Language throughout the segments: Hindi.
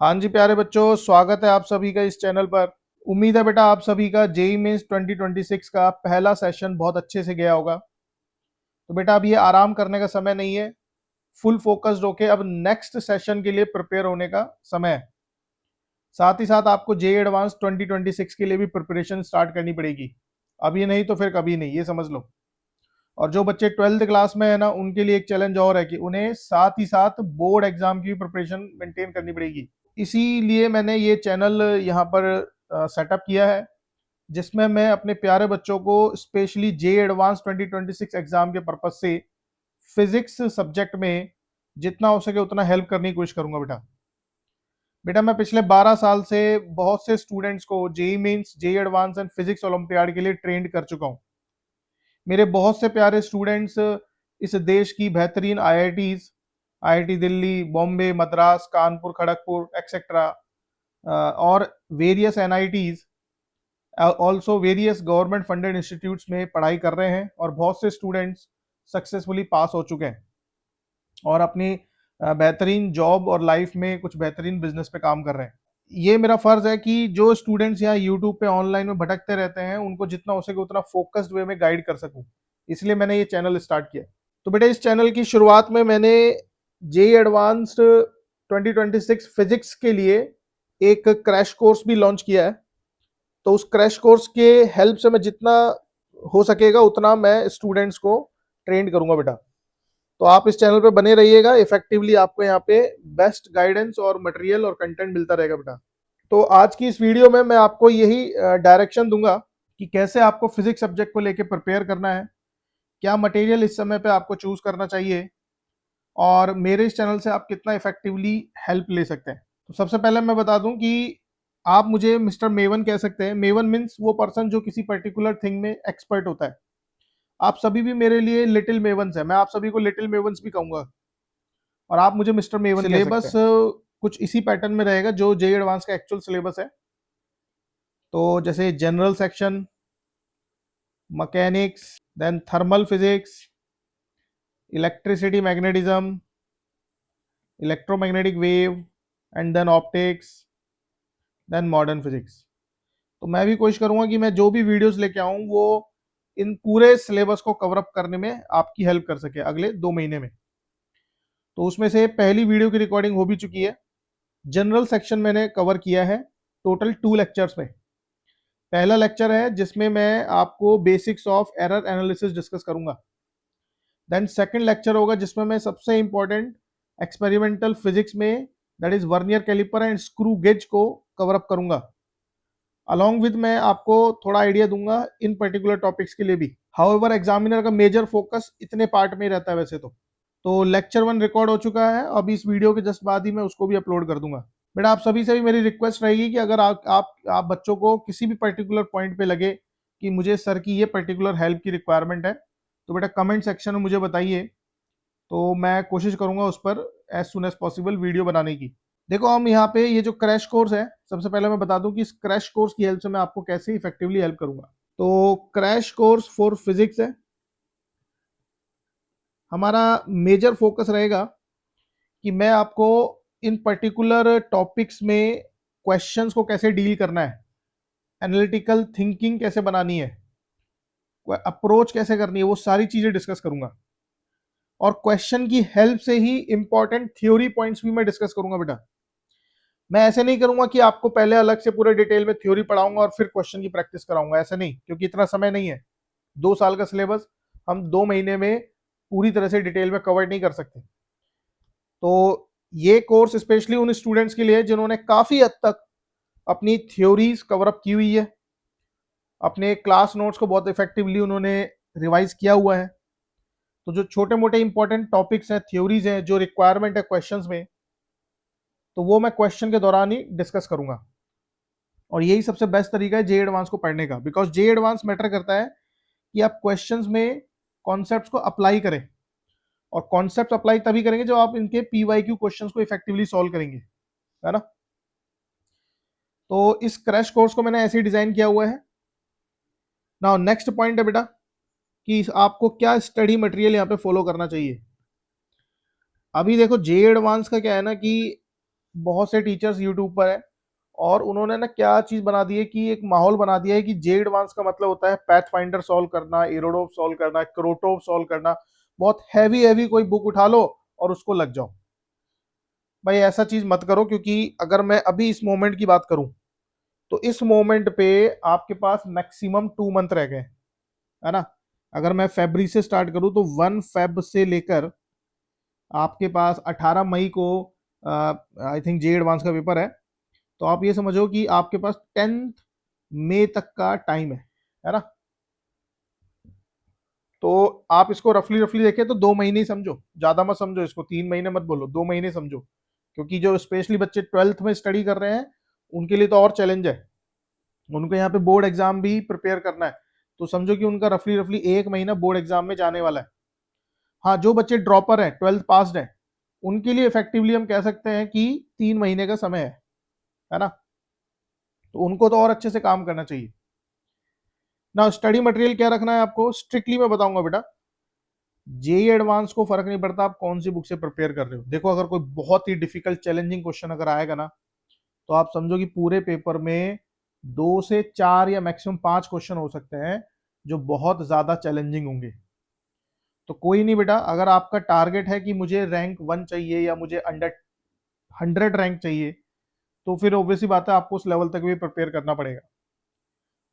हाँ जी प्यारे बच्चों, स्वागत है आप सभी का इस चैनल पर। उम्मीद है बेटा आप सभी का जेईई मेंस 2026 का पहला सेशन बहुत अच्छे से गया होगा। तो बेटा अब ये आराम करने का समय नहीं है, फुल फोकस्ड होके अब नेक्स्ट सेशन के लिए प्रिपेयर होने का समय है। साथ ही साथ आपको जेईई एडवांस 2026 के लिए भी प्रिपरेशन स्टार्ट करनी पड़ेगी। अभी नहीं तो फिर कभी नहीं, ये समझ लो। और जो बच्चे 12th क्लास में है ना, उनके लिए एक चैलेंज और है कि उन्हें साथ ही साथ बोर्ड एग्जाम की प्रिपरेशन मेंटेन करनी पड़ेगी। इसीलिए मैंने ये चैनल यहाँ पर सेटअप किया है, जिसमें मैं अपने प्यारे बच्चों को स्पेशली जे एडवांस 2026 एग्जाम के पर्पज से फिजिक्स सब्जेक्ट में जितना हो सके उतना हेल्प करने की कोशिश करूंगा। बेटा बेटा मैं पिछले 12 साल से बहुत से स्टूडेंट्स को JEE mains, JEE advance and physics olympiad के लिए ट्रेंड कर चुका हूँ। मेरे बहुत से प्यारे स्टूडेंट्स इस देश की बेहतरीन IITs, IIT Delhi, Bombay, Madras, Kanpur, Kharagpur etcetera, और various NITs, also various government funded institutes में पढ़ाई कर रहे हैं और बहुत से स्टूडेंट्स सक्सेसफुली पास हो चुके हैं और अपनी बेहतरीन जॉब और लाइफ में कुछ बेहतरीन बिजनेस पे काम कर रहे हैं। ये मेरा फर्ज है कि जो स्टूडेंट्स यहाँ यूट्यूब पे ऑनलाइन में भटकते रहते हैं उनको जितना हो सके उतना फोकस्ड वे में गाइड कर सकूं, इसलिए मैंने ये चैनल स्टार्ट किया। तो बेटा इस चैनल की शुरुआत में मैंने जेई एडवांस्ड 2026 फिजिक्स के लिए एक क्रैश कोर्स भी लॉन्च किया है। तो उस क्रैश कोर्स के हेल्प से मैं जितना हो सकेगा उतना मैं स्टूडेंट्स को ट्रेन करूंगा बेटा। तो आप इस चैनल पे बने रहिएगा, इफेक्टिवली आपको यहाँ पे बेस्ट गाइडेंस और मटेरियल और कंटेंट मिलता रहेगा बेटा। तो आज की इस वीडियो में मैं आपको यही डायरेक्शन दूंगा कि कैसे आपको फिजिक्स सब्जेक्ट को लेके प्रिपेयर करना है, क्या मटेरियल इस समय पे आपको चूज करना चाहिए और मेरे इस चैनल से आप कितना इफेक्टिवली हेल्प ले सकते हैं। तो सबसे पहले मैं बता दूं कि आप मुझे मिस्टर मेवन कह सकते हैं। मेवन मीन्स वो पर्सन जो किसी पर्टिकुलर थिंग में एक्सपर्ट होता है। आप सभी भी मेरे लिए लिटिल मेवन्स है, मैं आप सभी को लिटिल मेवन्स भी कहूंगा और आप मुझे मिस्टर मेवन कह सकते सिलेबस हैं। कुछ इसी पैटर्न में रहेगा जो जेई एडवांस का एक्चुअल सिलेबस है। तो जैसे general section, mechanics, then thermal physics, electricity, magnetism, electromagnetic wave, and then optics, then modern physics. तो मैं भी कोशिश करूंगा कि मैं जो भी वीडियोस लेके आऊं वो इन पूरे सिलेबस को कवर अप करने में आपकी हेल्प कर सके अगले 2 महीने में। तो उसमें से पहली वीडियो की रिकॉर्डिंग हो भी चुकी है। जनरल सेक्शन मैंने कवर किया है टोटल 2 लेक्चर्स में। पहला लेक्चर है जिसमें मैं आपको basics of error analysis discuss करूंगा। देन सेकंड लेक्चर होगा जिसमें मैं सबसे इंपॉर्टेंट एक्सपेरिमेंटल फिजिक्स में that is vernier calliper and screw gauge को कवर अप करूंगा। अलॉन्ग विद मैं आपको थोड़ा आइडिया दूंगा इन पर्टिकुलर टॉपिक्स के लिए भी। हाउएवर एग्जामिनर का मेजर फोकस इतने पार्ट में ही रहता है वैसे तो लेक्चर 1 रिकॉर्ड हो चुका है, अभी इस वीडियो के जस्ट बाद ही मैं उसको भी अपलोड कर दूंगा। बेटा आप सभी से भी मेरी रिक्वेस्ट रहेगी कि अगर आप बच्चों को किसी भी पर्टिकुलर पॉइंट पे लगे कि मुझे सर की ये पर्टिकुलर हेल्प की रिक्वायरमेंट है, तो बेटा कमेंट सेक्शन में मुझे बताइए, तो मैं कोशिश करूंगा उस पर as soon as possible video बनाने की। देखो हम यहाँ पे ये जो क्रैश कोर्स है, सबसे पहले मैं बता दूं कि इस क्रैश कोर्स की हेल्प से मैं आपको कैसे इफेक्टिवली हेल्प करूंगा। तो क्रैश कोर्स फॉर फिजिक्स है, हमारा मेजर फोकस रहेगा कि मैं आपको इन पर्टिकुलर टॉपिक्स में क्वेश्चंस को कैसे डील करना है, एनालिटिकल थिंकिंग कैसे बनानी है, अप्रोच कैसे करनी है, वो सारी चीजें डिस्कस करूंगा। और क्वेश्चन की हेल्प से ही इंपॉर्टेंट थ्योरी पॉइंट्स भी मैं डिस्कस करूंगा बेटा। मैं ऐसे नहीं करूंगा कि आपको पहले अलग से पूरे डिटेल में थ्योरी पढ़ाऊंगा और फिर क्वेश्चन की प्रैक्टिस कराऊंगा, ऐसा नहीं, क्योंकि इतना समय नहीं है। 2 साल का सिलेबस हम 2 महीने में पूरी तरह से डिटेल में कवर नहीं कर सकते। तो ये कोर्स स्पेशली उन स्टूडेंट्स के लिए जिन्होंने काफी हद तक अपनी थ्योरीज कवर अप की हुई है, अपने क्लास नोट्स को बहुत इफेक्टिवली उन्होंने रिवाइज किया हुआ है। तो जो छोटे मोटे इंपॉर्टेंट टॉपिक्स हैं, थ्योरीज हैं, जो रिक्वायरमेंट है क्वेश्चंस में, तो वो मैं क्वेश्चन के दौरान ही डिस्कस करूंगा। और यही सबसे बेस्ट तरीका है जे एडवांस को पढ़ने का, बिकॉज जे एडवांस मैटर करता है कि आप क्वेश्चंस में कॉन्सेप्ट्स को अप्लाई करें, और कॉन्सेप्ट अप्लाई तभी करेंगे जब आप इनके पीवाईक्यू क्वेश्चंस को इफेक्टिवली सॉल्व करेंगे, है ना। तो इस क्रैश कोर्स को मैंने ऐसे ही डिजाइन किया हुआ है। नाउ नेक्स्ट पॉइंट है बेटा कि आपको क्या स्टडी मटेरियल यहाँ पे फॉलो करना चाहिए। अभी देखो जे एडवांस का क्या है ना कि बहुत से टीचर्स यूट्यूब पर है और उन्होंने ना क्या चीज बना दी है कि एक माहौल बना दिया है कि जे एडवांस का मतलब होता है पैथ फाइंडर सॉल्व करना, एरोडोव सॉल्व करना, क्रोटोव सॉल्व करना। बहुत हैवी हैवी कोई बुक उठा लो और उसको लग जाओ। भाई ऐसा चीज मत करो, क्योंकि अगर मैं अभी इस मोमेंट की बात करूं तो इस मोमेंट पे आपके पास मैक्सिमम 2 मंथ रह गए, है ना। अगर मैं फेब्रुवरी से स्टार्ट करूं तो 1 फेब से लेकर आपके पास 18 मई को आई थिंक जे एडवांस का पेपर है। तो आप ये समझो कि आपके पास 10 मई तक का टाइम है ना। तो आप इसको रफली रफली देखें तो 2 महीने ही समझो, ज्यादा मत समझो इसको, 3 महीने मत बोलो, 2 महीने समझो। क्योंकि जो स्पेशली बच्चे 12th में स्टडी कर रहे हैं उनके लिए तो और चैलेंज है, उनको यहाँ पे बोर्ड एग्जाम भी प्रिपेयर करना है। तो समझो कि उनका रफली रफली 1 महीना बोर्ड एग्जाम में जाने वाला है। हाँ, जो बच्चे ड्रॉपर है, 12th पास्ड है, उनके लिए इफेक्टिवली हम कह सकते हैं कि 3 महीने का समय है ना। तो उनको तो और अच्छे से काम करना चाहिए ना। स्टडी मटेरियल क्या रखना है आपको स्ट्रिक्टली मैं बताऊंगा बेटा। जेई एडवांस को फर्क नहीं पड़ता आप कौन सी बुक से प्रिपेयर कर रहे हो। देखो, अगर कोई बहुत ही डिफिकल्ट चैलेंजिंग क्वेश्चन अगर आएगा ना, तो आप समझो कि पूरे पेपर में 2 से 4 या मैक्सिमम 5 क्वेश्चन हो सकते हैं जो बहुत ज्यादा चैलेंजिंग होंगे। तो कोई नहीं बेटा, अगर आपका टारगेट है कि मुझे रैंक 1 चाहिए या मुझे अंडर 100 रैंक चाहिए, तो फिर ऑब्वियसली बात है आपको उस लेवल तक भी प्रिपेयर करना पड़ेगा।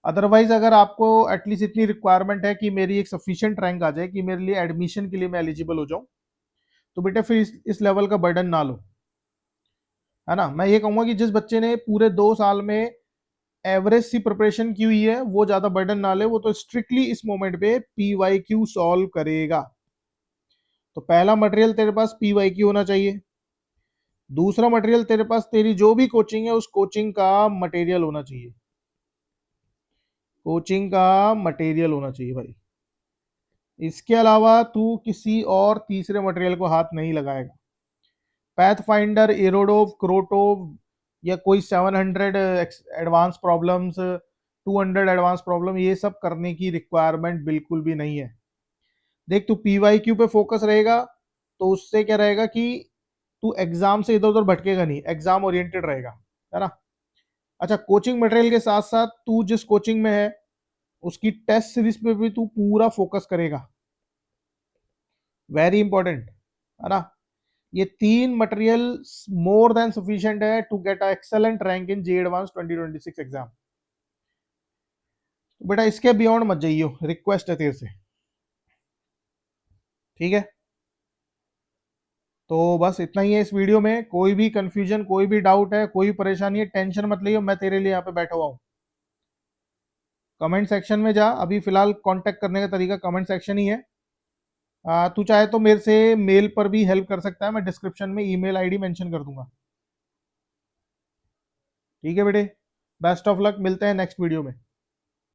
अदरवाइज अगर आपको एटलीस्ट इतनी रिक्वायरमेंट है कि मेरी एक सफिशिएंट रैंक आ जाए कि मेरे लिए एडमिशन के लिए मैं एलिजिबल हो जाऊं, तो बेटा फिर इस लेवल का बर्डन ना लो, है ना। मैं ये कहूंगा कि जिस बच्चे ने पूरे 2 साल में एवरेज सी प्रिपरेशन की हुई है वो ज्यादा बर्डन ना ले, वो तो स्ट्रिक्टली इस मोमेंट पे पीवाईक्यू सॉल्व करेगा। तो पहला मटेरियल तेरे पास पीवाईक्यू होना चाहिए। दूसरा मटेरियल तेरे पास तेरी जो भी कोचिंग है उस कोचिंग का मटेरियल होना चाहिए, कोचिंग का मटेरियल होना चाहिए भाई। इसके अलावा तू किसी और तीसरे मटेरियल को हाथ नहीं लगाएगा। पैथ फाइंडर, एरोडोव, क्रोटोव या कोई 700 एडवांस प्रॉब्लम्स, 200 एडवांस प्रॉब्लम, ये सब करने की रिक्वायरमेंट बिल्कुल भी नहीं है। देख, तू पीवाईक्यू पे फोकस रहेगा तो उससे क्या रहेगा कि तू एग्जाम से इधर उधर भटकेगा नहीं, एग्जाम ओरिएंटेड रहेगा, है ना। अच्छा, कोचिंग मटेरियल के साथ साथ तू जिस कोचिंग में है उसकी टेस्ट सीरीज पे भी तू पूरा फोकस करेगा, वेरी इंपॉर्टेंट, है ना। ये 3 मटेरियल मोर देन सफिशिएंट है to get a excellent rank in JEE advance 2026 exam. तो बेटा इसके बियॉन्ड मत जाइयो, रिक्वेस्ट है तेरे से, ठीक है। तो बस इतना ही है इस वीडियो में। कोई भी कंफ्यूजन, कोई भी डाउट है, कोई परेशानी है, टेंशन मत लियो, मैं तेरे लिए यहाँ पे बैठा हुआ हूँ। कमेंट सेक्शन में जा, अभी फिलहाल कांटेक्ट करने का तरीका कमेंट सेक्शन ही है। तू चाहे तो मेरे से मेल पर भी हेल्प कर सकता है, मैं डिस्क्रिप्शन में ईमेल आईडी मेंशन कर दूंगा। ठीक है बेटे, बेस्ट ऑफ लक, मिलते हैं नेक्स्ट वीडियो में।